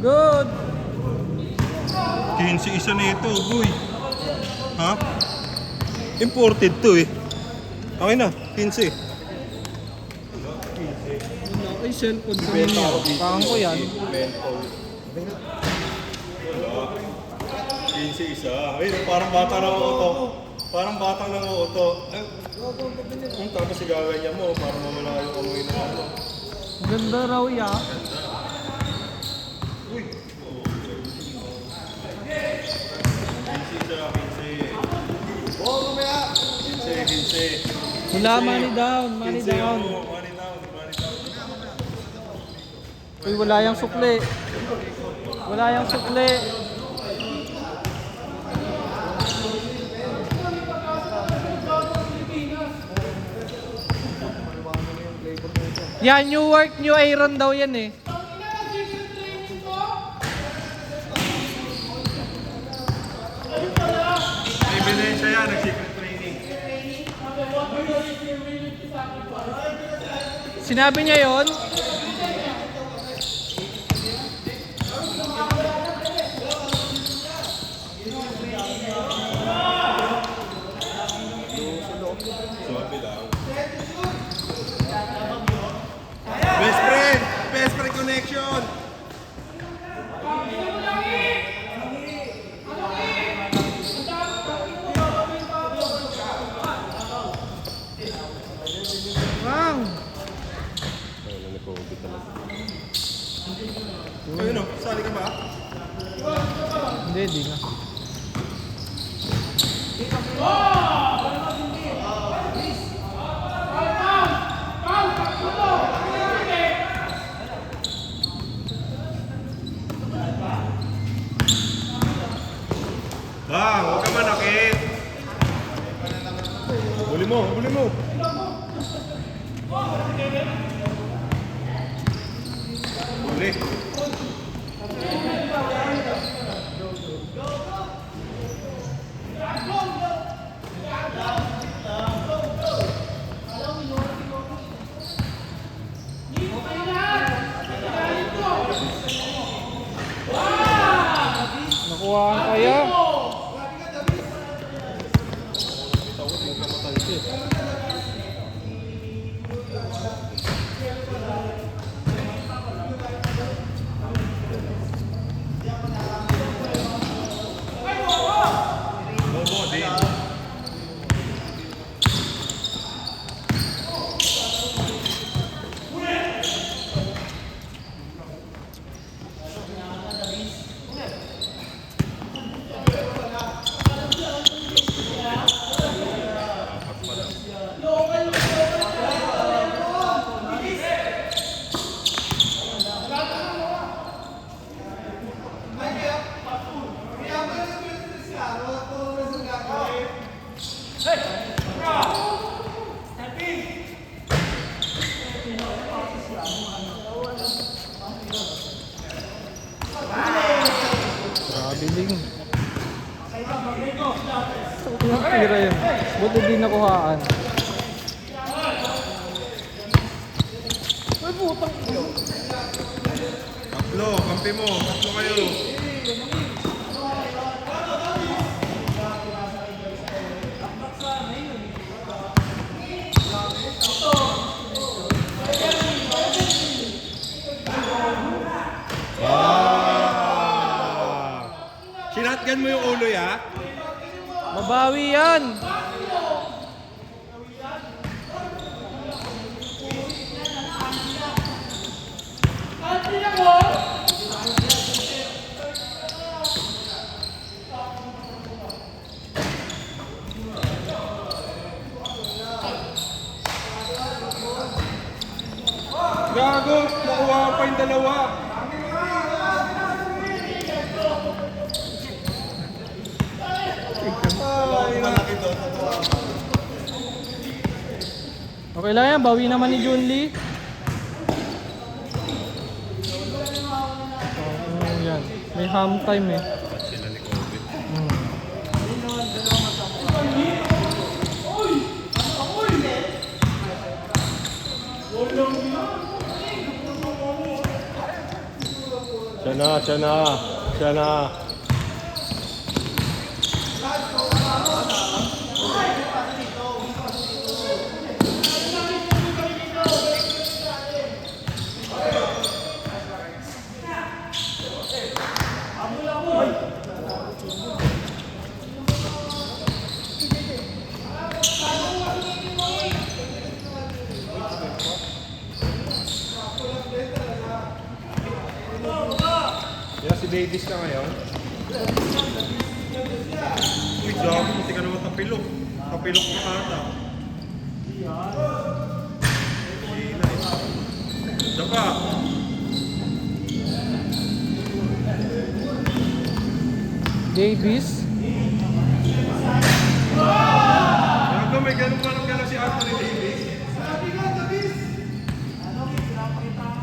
Good! 15 isa na ito, boy. Ha? Imported to eh. Okay na, 15. Ay, cellphone ko yun yan. Pakang ko yan. 15 isa. Ay, parang bata ng auto. Parang batang ng auto. Ay, tapos igaganyan mo para mawala yung amoy ng ano. Ganda raw ya. Uy! 15 isa, 15. Oh, mamaya! 15. Wala, money down, money down. Money down, money down. Uy, wala yung sukli. Wala yung sukli. Yan, new work, new iron daw yan eh. May ebidensya yan, nag-secret training. Sinabi niya yon. Sabi lang. Best friend connection. Bang! Ayun o, sali ka ba? Hindi, di na. Bang, huwag ka manakit. Huli mo, huli mo. Huli. Nakuha ang kaya. Bobo din. Grabe din. Yung tira yun. Buti di nakuhaan. Ay, putang ino. Tatlo, kampi mo. Tatlo kayo. Sinatgan mo yung ulo ya? Mabawi yan. Gago, nakuha pa yung dalawa. Okay lang yan, bawi naman ni Junli. Yan. May ham time eh. Sila ni Kobe. Siya na. Kaya si Davis na ngayon. Uy, dami. Hindi ka naman tapilok. Tapilok na kata. Dapa. Davis. Gago, may ganun si Anthony Davis.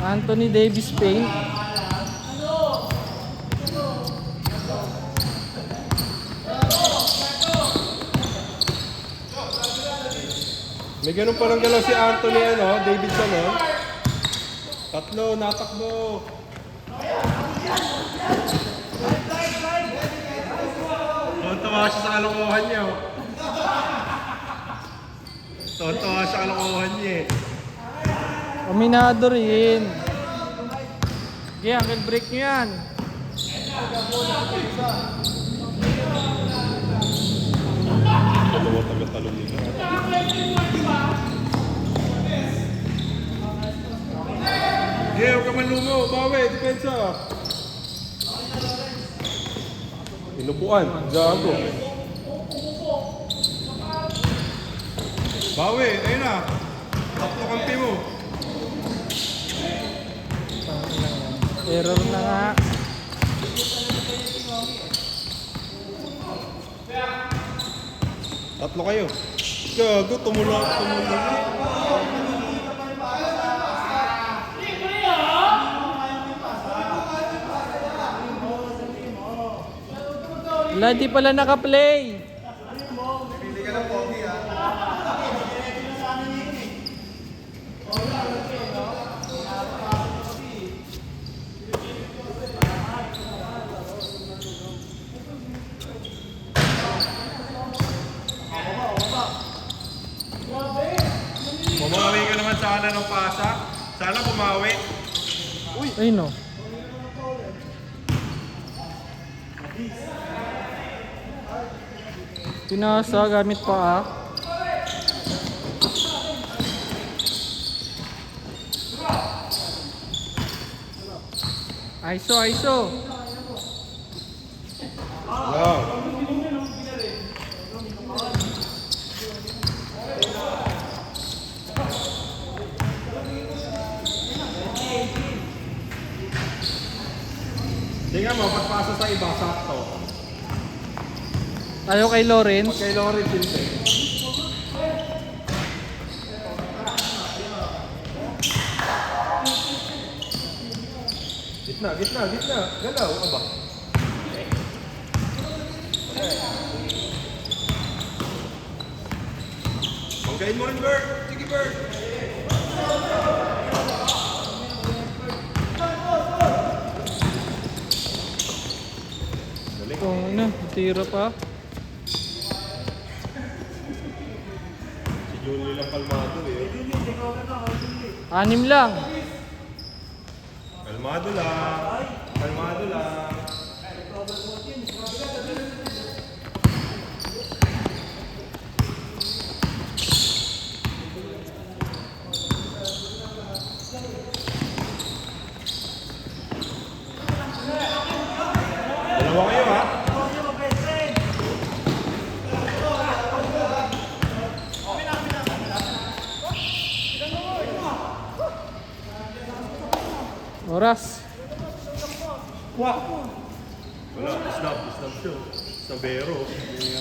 Anthony Davis paint. May ganun parang galaw si Anthony Davidson Tatlo, natakbo. Tontawa siya sa kalokohan niya. Tontawa siya sa kalokohan niya Aminado rin. Okay, uncle break nyo yan. Dalawa taga-talong nila. Huwag ka man lumo. Bawi, depensa. Inupuan. Gago. Bawi, ayun na. Tatlo kampi mo. Error na nga. Tatlo kayo. Gago, tumulong. Wala, di pala naka-play. Pili ka ng pogi Bumawi ka naman sana ng pasa. Sana bumawi. Ay no. Pinasa gamit pa ISO. Wow. Tingnan mo, pagpasa sa iba, sakto. Ayaw kay Lawrence. Kay Lawrence Silve. Gitna. Galaw, aba. Panggain mo rin, Bert. Sige, Bert. Oh, ano, tira pa. Si Julie lang kalmado eh. 6 lang. Kalmado lang. Dalawa kayo ha? Oras. Wala, snap siya. Snabero.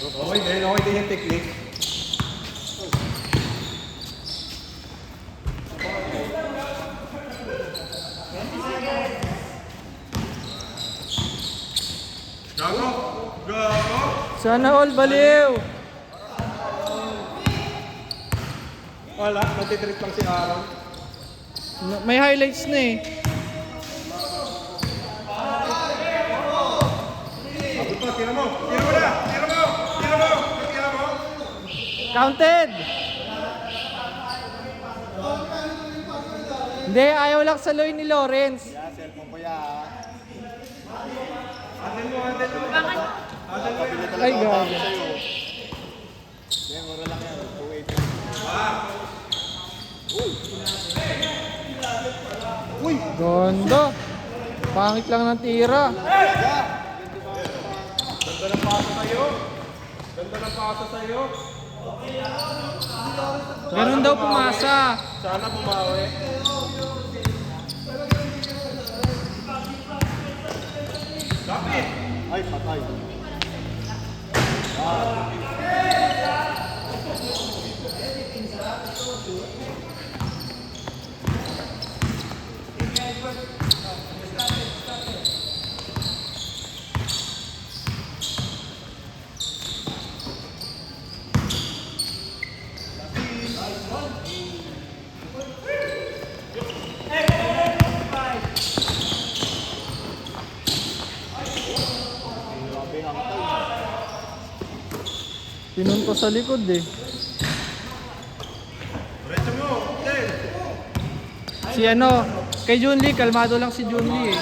Okay din yung technique. Gago! Sana all baliw. Wala, natitrip lang si Aaron. May highlights na eh. Counted! Hindi, ayaw lang saloy ni Lawrence. Yeah, cellphone ko ya. Pabili talaga Ay, ako gago. bago sa'yo. Yan, mura lang yan. 280. Uy! Gondo. Pangit lang ng tira. Ganda ng paso sa'yo. Ganda ng paso sa'yo. Ganun daw pumasa. Sana bumawi. Lapit! Ay, patay. Grabe ang tayo. Pinunto sa likod eh. Diretso mo! Ten! Si ano, kay Junli, kalmado lang si Junli eh.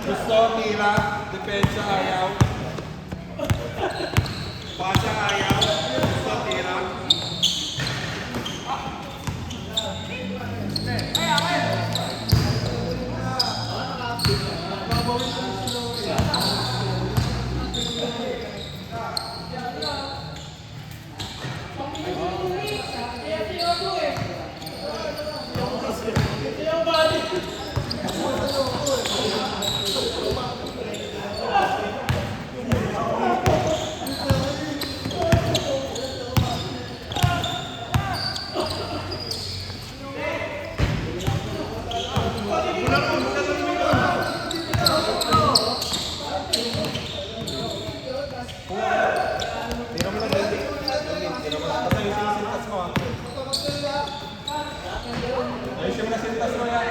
Gusto, tira, depensa, ayaw. Pasa, ayaw. Gusto, tira. Tira mo lang, Dendi. Tira mo lang. Basta yung sinisintas mo, ha? Ayusin mo na sintas mo, ya.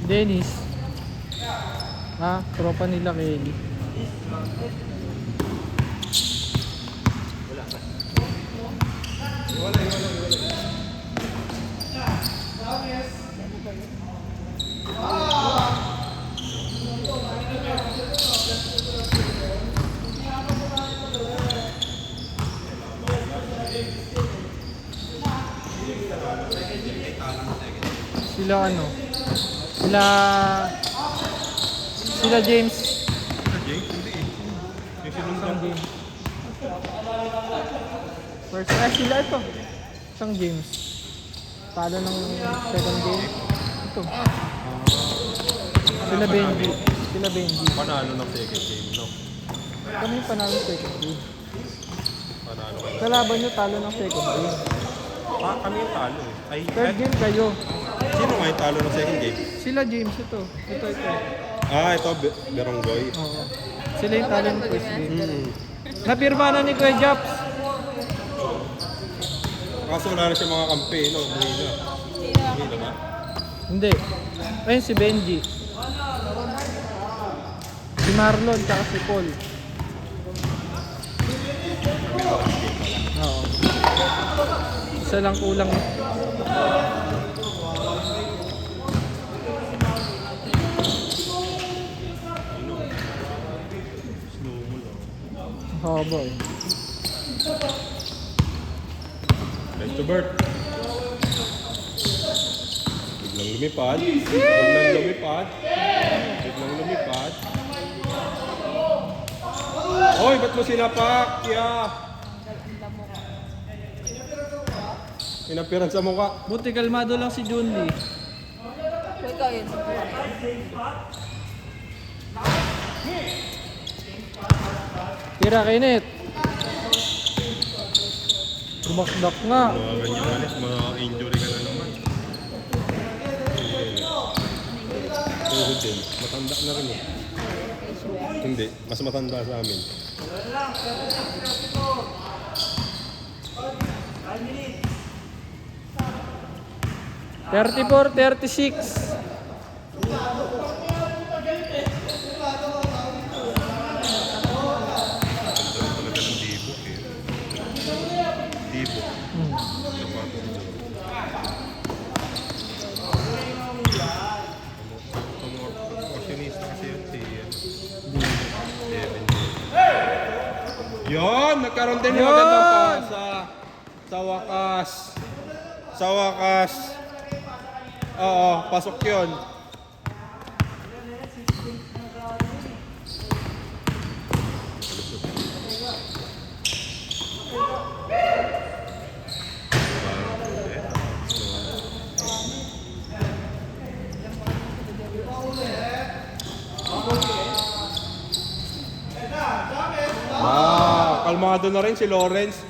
Dennis. Ha? Tropa nila Kelly. Sila ano? Sila James. Jake, hindi eh. Yung sinundan ko. James. First, sila ito. Isang James. Talo ng second game. Ito. Sila Benji. Sila Benji. Panalo ng second game, no? Kami yung panalo ng second game. Panalo kayo. Kalaban nyo talo ng second game. Kami yung talo eh. Ay, Third game kayo. sino nga yung talo ng second game? Sila James ito. Ito. Ah, ito, Beronggoy. Oo. Sila yung talo ng first game. Napirma na ni Kuya Japs. Kaso wala na siya mga kampe, no? Buhay na. Buhay na ba? Hindi. Ayun si Benji. Si Marlon tsaka si Paul. Oo. Isa lang kulang. Slow mo lang. Haba eh. Right to Bert. Biglang lumipad. Biglang lumipad. Biglang lumipad. Hoy, ba't mo sinapak? Inapiran sa mukha. Buti kalmado lang si Junli. Ikaw yun sa buhay. Tira Kenneth. Tumakdak nga. Mga ganyan alis, mga injury ka na naman. tuhod din. Matanda na rin eh. Hindi, mas matanda sa amin. $34, $36. Talaga ng dibok eh. Dibok. Fashionista kasi yun si Devin. Yun! Nagkaroon din ng Yun! magandang pasa. Sa wakas. Sa wakas. Oo, pasok yun. Kalmado na rin si Lawrence.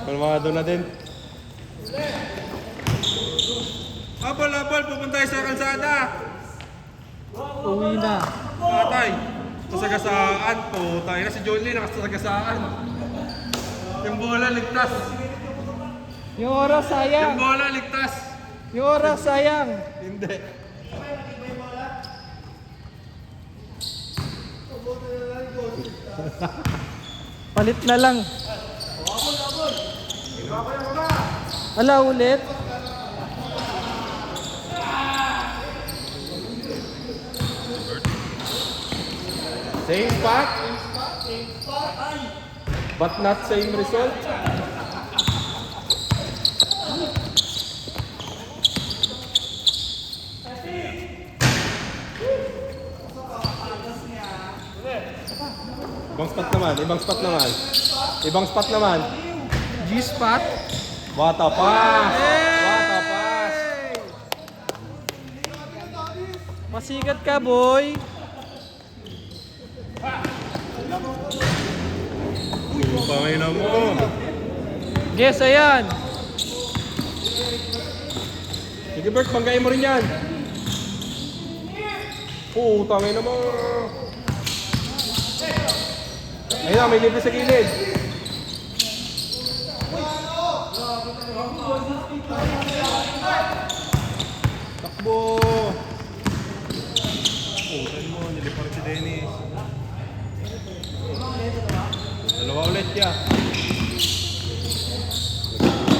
Kalmado na din. Apol, pupunta tayo sa kalsada. Uwi na. Patay. Sasagasaan po. Tayo na si Jolie nakasagasaan. Yung bola ligtas. Yung oras Yung sayang. bola ligtas. Yung oras sayang. Hindi. Palit na lang. Ala ulit. Same path. But not same result. Ibang spot naman, ibang spot naman. Ibang spot naman. G-spot. Bata pass! Bata pass! Masikat ka, boy. Pangay na mo. Guess, ayan. Sige Bert, banggain mo rin yan. Oo, tangay na mo. Ayun na, may libre sa gilid. Takbo. Putan mo, nilipar si Dennis. Dalawa ulit ya.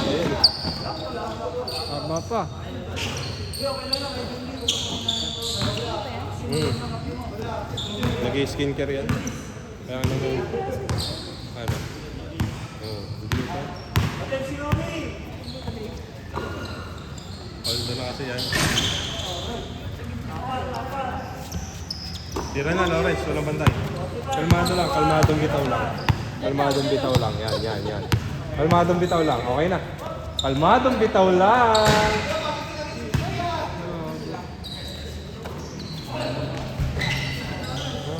Ayun. Tama pa. Nag-skincare yan. Kaya naman, ano? Oo, hindi pa. Paldo na kasi yan. Tira na, Lawrence. Walang bantay. Kalmado lang. Kalmadong bitaw lang. Kalmadong bitaw lang. Yan. Kalmadong bitaw lang. Okay na. Kalmadong bitaw lang.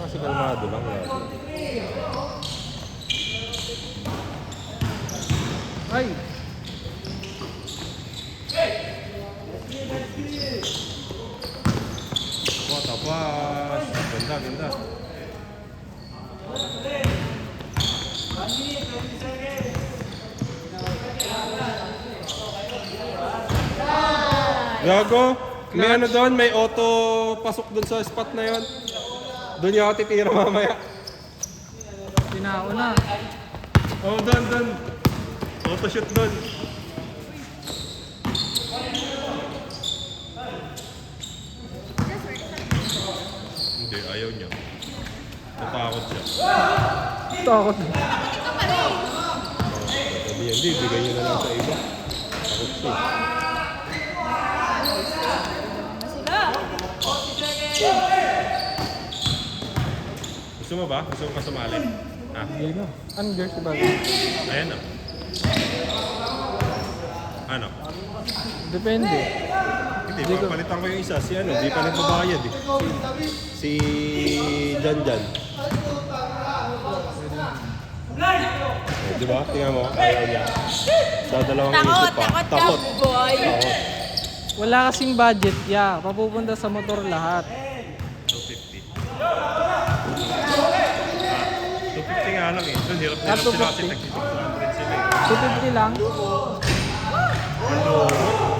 Kasi kalmado lang. Ay. What a pass. Ganda. Gago, may ano doon, may auto pasok doon sa spot na yon. Doon yung ako titira mamaya. Tinauna. Oh, doon. Auto shoot doon. Hindi, ayaw niya. Natakot siya. Takot. Hindi, bigay niyo na lang sa iba. Takot siya. Gusto mo ba? Gusto mo kasumali? Ha? Hindi na. Under si Bago. Ayan na. Ano? Depende. Hindi, papalitan ko yung isa. Si ano, di pa nagbabayad eh. Si Janjan. Eh, di ba? Tingnan mo, ayaw niya. Sa dalawang isip pa. Takot ka, boy. Takot. Wala kasing budget, ya. Papupunta sa motor lahat. Ah, Meron sila kasi 250. tag 200 sila eh. 250 lang. Ano?